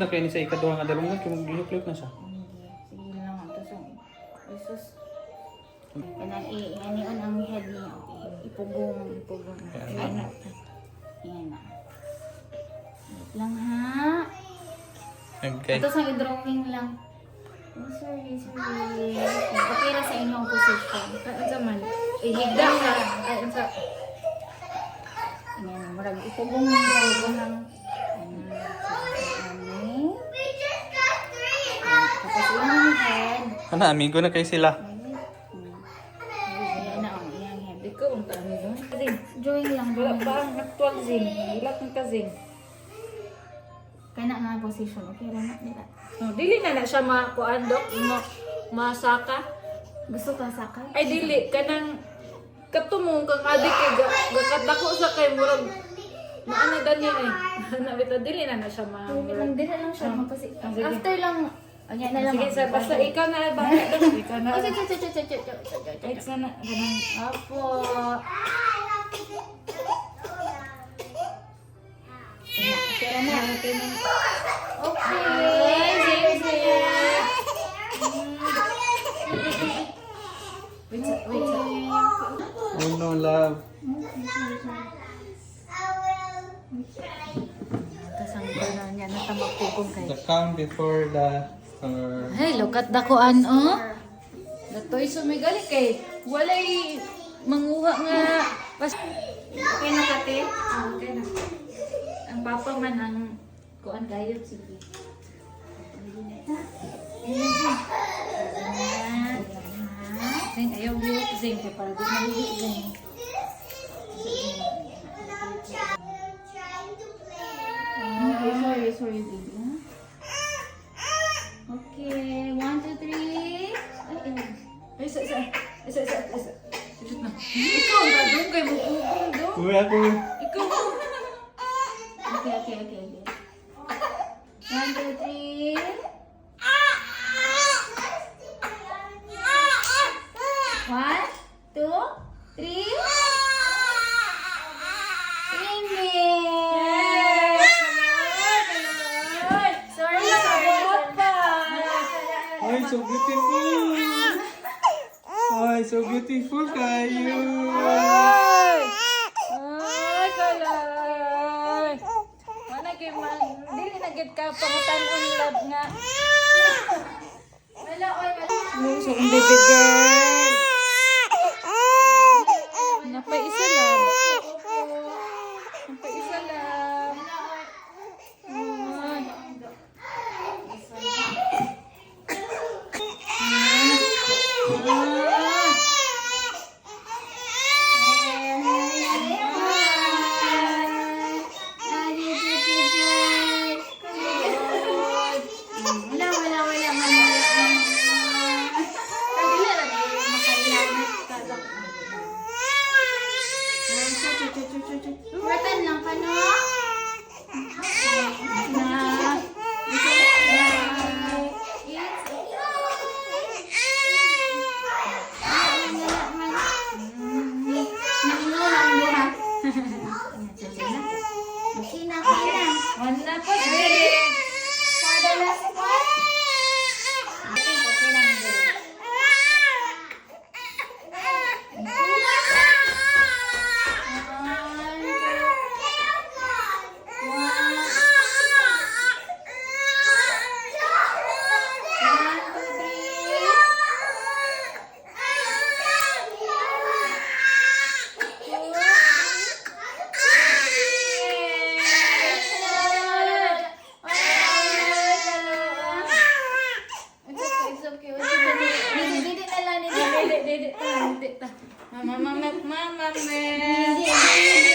sa kay ni sa ikaduha nga dalungan kay mag-click na siya. Sige lang ito sa isus. Inion ang head niya. Ipugong. Ayan na. Ayan na. Wait lang ha. Okay. Ito sa i-drawing lang. Oh, sorry. Okay na sa inyong position. Ano man? Ihigda ka. Ano sa... Ayan, marag ipugong lang. Tapos yung head. Ano, amigo na kay sila. Ayan na ang iyang head. Ikaw ang kami doon. Kazing. Drawing lang. Wala pa ang actual zing. Wala kang kazing. Kaya na nga position. Okay lang na. Oh, dili na siya makuan dok. Masaka. Gusto ka sakay? Ay dili. Kanang katumong kang adik kay gakadako sa kay murag. Naana ganyan eh. Nabita dili na siya ma. Hindi na lang siya. Sige. After lang. Ayan na lang. Sige, sa basta ikaw na ba? Ikaw na. Oh, sige. It's na ganun. Apo. Kaya na. Okay. Sige. Wait. Oh no, love. Tapos ang gano'n niya, natamagpugong kayo. The count before the... Hey, look at dakuan, oh. Datoy sumigali kay walay manguha nga. Okay na kate? Okay na. Ang papa man ang kuan kayo, sige. Zing, ayaw liwit, Zing. Kaya para di maliwit, Zing. Sorry, Zing. Okay, 1, 2, 3. Ay, isa. Ikaw, doon kayo magpugong doon. Uy, ako. Ikaw. Okay. 1, 2, 3. One, two, three. Sorry. Ay, so beautiful. Ay, so beautiful kayo. Ay, kalay. Mana kay man, dili na gid ka pangutan-on love nga. Wala. So, ang baby girl. Napaisa lang. Watan lang ka, no? Wala pa sige. For the last one. Mama, man.